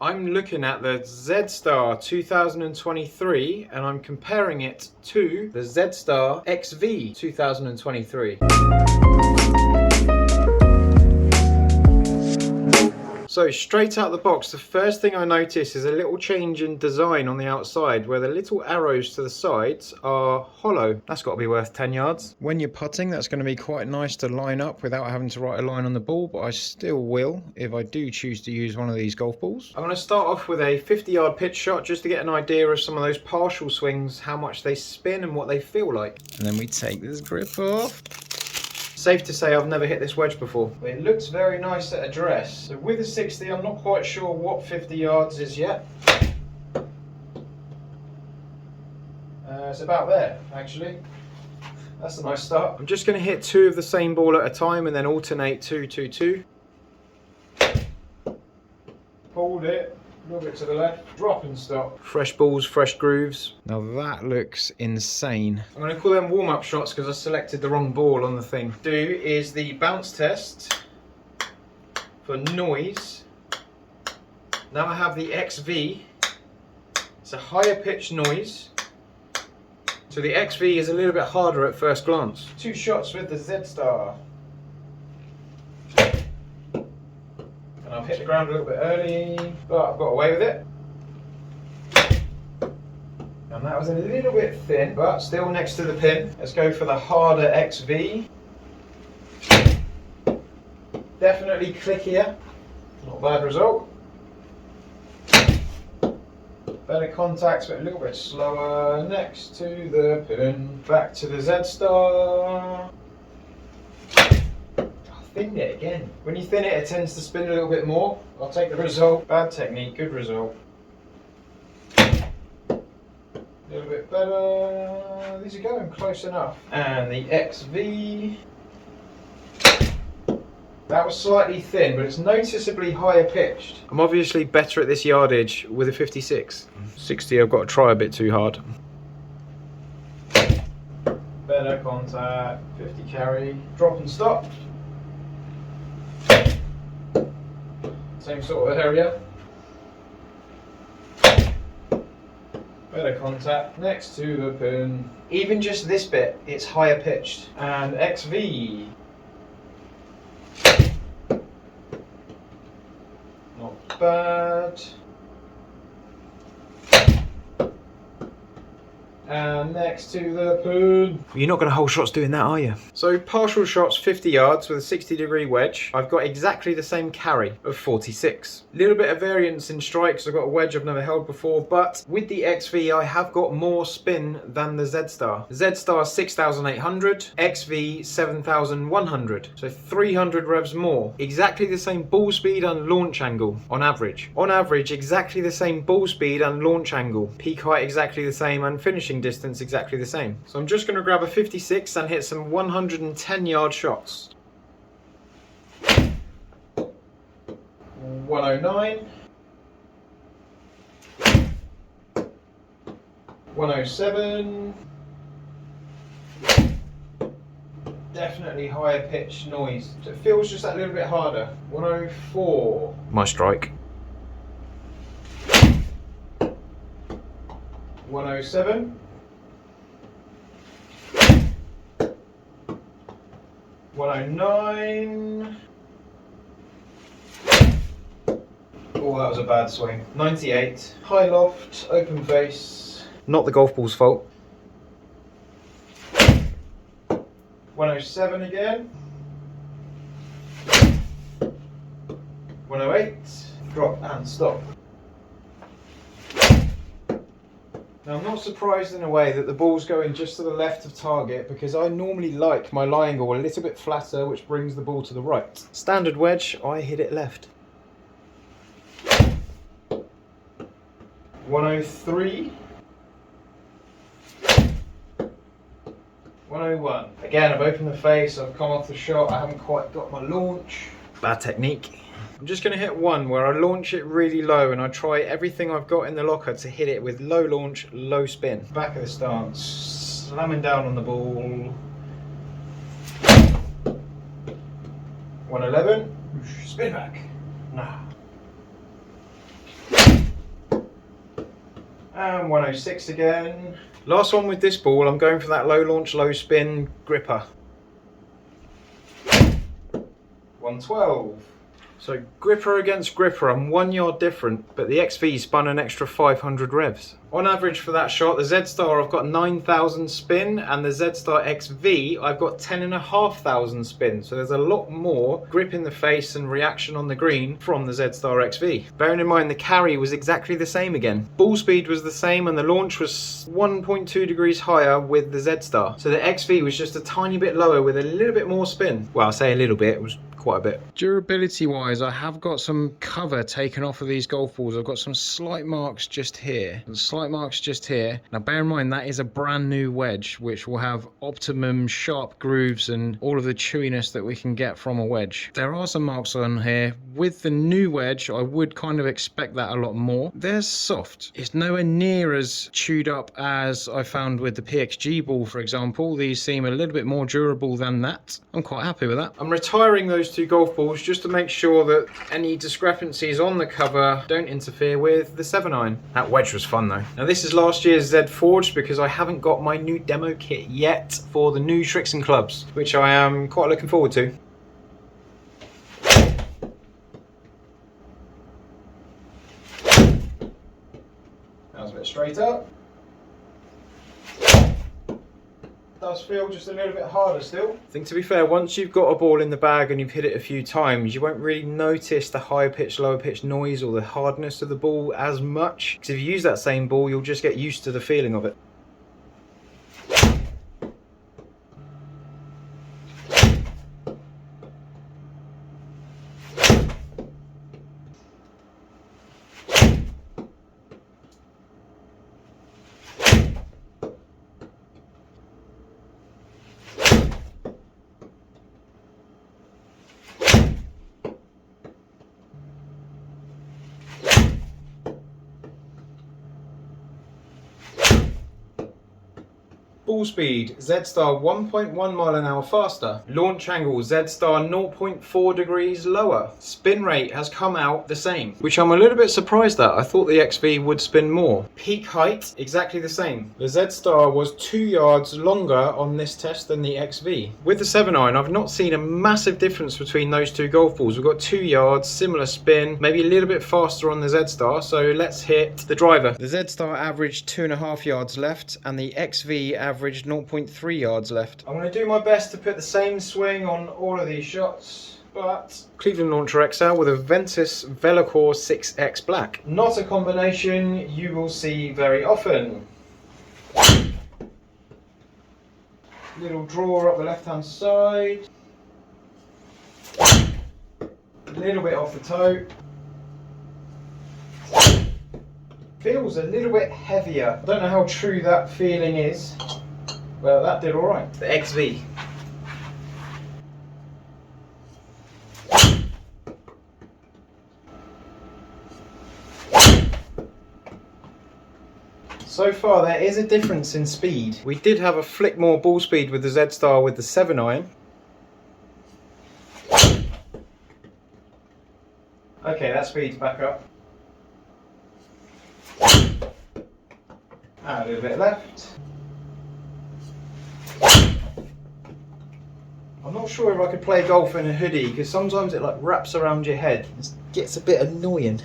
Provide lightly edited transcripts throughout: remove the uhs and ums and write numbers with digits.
I'm looking at the Z Star 2023 and I'm comparing it to the Z Star XV 2023. So straight out the box, the first thing I notice is a little change in design on the outside where the little arrows to the sides are hollow. That's got to be worth 10 yards. When you're putting, that's going to be quite nice to line up without having to write a line on the ball, but I still will if I do choose to use one of these golf balls. I'm going to start off with a 50-yard pitch shot just to get an idea of some of those partial swings, how much they spin and what they feel like. And then we take this grip off. Safe to say I've never hit this wedge before. But it looks very nice at address. So with a 60, I'm not quite sure what 50 yards is yet. It's about there, actually. That's a nice start. I'm just going to hit two of the same ball at a time and then alternate 2, 2, 2. Hold it. A little bit to the left, drop and stop. Fresh balls, fresh grooves. Now that looks insane. I'm going to call them warm-up shots because I selected the wrong ball on the thing. Do is the bounce test for noise. Now I have the XV. It's a higher pitch noise. So the XV is a little bit harder at first glance. Two shots with the Z Star. And I've hit the ground a little bit early, but I've got away with it. And that was a little bit thin, but still next to the pin. Let's go for the harder XV. Definitely clickier. Not a bad result. Better contacts, but a little bit slower. Next to the pin. Back to the Z Star. Thinned it again. When you thin it, it tends to spin a little bit more. I'll take the result. Bad technique, good result. A little bit better. These are going close enough. And the XV. That was slightly thin, but it's noticeably higher pitched. I'm obviously better at this yardage with a 56. 60, I've got to try a bit too hard. Better contact, 50 carry, drop and stop. Same sort of area. Better contact next to the pin. Even just this bit, it's higher pitched. And XV. Not bad. And next to the pin. You're not going to hold shots doing that, are you? So partial shots 50 yards with a 60-degree wedge. I've got exactly the same carry of 46. A little bit of variance in strikes. I've got a wedge I've never held before, but with the XV I have got more spin than the Z Star. Z Star 6,800, XV 7,100. So 300 revs more. Exactly the same ball speed and launch angle on average. On average, exactly the same ball speed and launch angle. Peak height exactly the same and finishing distance exactly the same. So I'm just going to grab a 56 and hit some 110-yard shots. 109. 107. Definitely higher pitch noise. So it feels just that little bit harder. 104. My strike. 107. 109. Oh, that was a bad swing. 98. High loft, open face. Not the golf ball's fault. 107 again. 108. Drop and stop. Now I'm not surprised in a way that the ball's going just to the left of target because I normally like my lie angle a little bit flatter, which brings the ball to the right. Standard wedge, I hit it left. 103. 101. Again, I've opened the face, I've come off the shot, I haven't quite got my launch. Bad technique. I'm just going to hit one where I launch it really low and I try everything I've got in the locker to hit it with low launch, low spin. Back of the stance, slamming down on the ball. 111, spin back. Nah. And 106 again. Last one with this ball, I'm going for that low launch, low spin gripper. 112. So gripper against gripper, I'm 1 yard different, but the XV spun an extra 500 revs. On average for that shot, the Z Star I've got 9,000 spin, and the Z Star XV I've got 10,500 spin. So there's a lot more grip in the face and reaction on the green from the Z Star XV. Bearing in mind the carry was exactly the same again. Ball speed was the same and the launch was 1.2 degrees higher with the Z Star. So the XV was just a tiny bit lower with a little bit more spin. Well, I say a little bit, it was quite a bit. Durability wise, I have got some cover taken off of these golf balls. I've got some slight marks just here, and slight marks just here. Now bear in mind that is a brand new wedge which will have optimum sharp grooves and all of the chewiness that we can get from a wedge. There are some marks on here. With the new wedge I would kind of expect that a lot more. They're soft. It's nowhere near as chewed up as I found with the PXG ball, for example. These seem a little bit more durable than that. I'm quite happy with that. I'm retiring those two golf balls just to make sure that any discrepancies on the cover don't interfere with the 7-iron. That wedge was fun though. Now this is last year's Z Forged because I haven't got my new demo kit yet for the new Srixon clubs, which I am quite looking forward to. That was a bit straighter. Does feel just a little bit harder still. I think, to be fair, once you've got a ball in the bag and you've hit it a few times, you won't really notice the high pitch, lower pitch noise or the hardness of the ball as much. Because if you use that same ball, you'll just get used to the feeling of it. Ball speed, Z Star 1.1 mile an hour faster. Launch angle, Z Star 0.4 degrees lower. Spin rate has come out the same, which I'm a little bit surprised at. I thought the XV would spin more. Peak height, exactly the same. The Z Star was 2 yards longer on this test than the XV. With the 7-iron, I've not seen a massive difference between those two golf balls. We've got 2 yards, similar spin, maybe a little bit faster on the Z Star, so let's hit the driver. The Z Star averaged 2.5 yards left, and the XV averaged 0.3 yards left. I'm going to do my best to put the same swing on all of these shots, but Cleveland Launcher XL with a Ventus Velocore 6X Black. Not a combination you will see very often. Little draw up the left hand side. A little bit off the toe. Feels a little bit heavier. I don't know how true that feeling is. Well, that did alright. The XV. So far there is a difference in speed. We did have a flick more ball speed with the Z Star with the 7-iron. Okay, that speed's back up. A little bit left. I'm not sure if I could play golf in a hoodie because sometimes it like wraps around your head. It gets a bit annoying.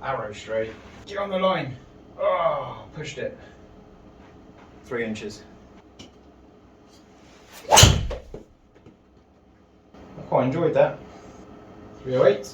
Arrow straight. Get on the line. Oh, pushed it. 3 inches. I quite enjoyed that. 308.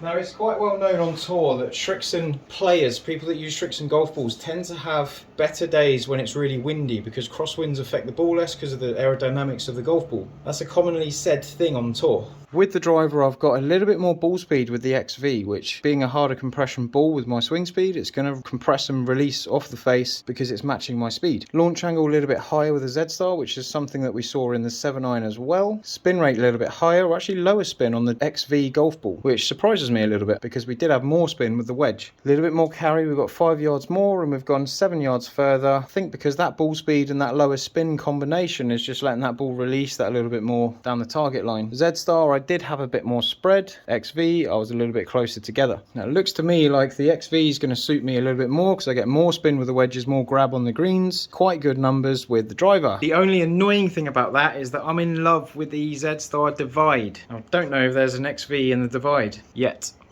Now it's quite well known on tour that Srixon players, people that use Srixon golf balls, tend to have better days when it's really windy because crosswinds affect the ball less because of the aerodynamics of the golf ball. That's a commonly said thing on tour. With the driver, I've got a little bit more ball speed with the XV, which being a harder compression ball with my swing speed, it's going to compress and release off the face because it's matching my speed. Launch angle a little bit higher with the Z Star, which is something that we saw in the 7.9 as well. Spin rate a little bit higher, or actually lower spin on the XV golf ball, which surprises me a little bit because we did have more spin with the wedge. A little bit more carry, we've got 5 yards more and we've gone 7 yards further. I think because that ball speed and that lower spin combination is just letting that ball release that a little bit more down the target line. Z Star, I did have a bit more spread. XV, I was a little bit closer together. Now it looks to me like the XV is going to suit me a little bit more because I get more spin with the wedges, more grab on the greens, quite good numbers with the driver. The only annoying thing about that is that I'm in love with the Z Star Divide. I don't know if there's an XV in the Divide yet.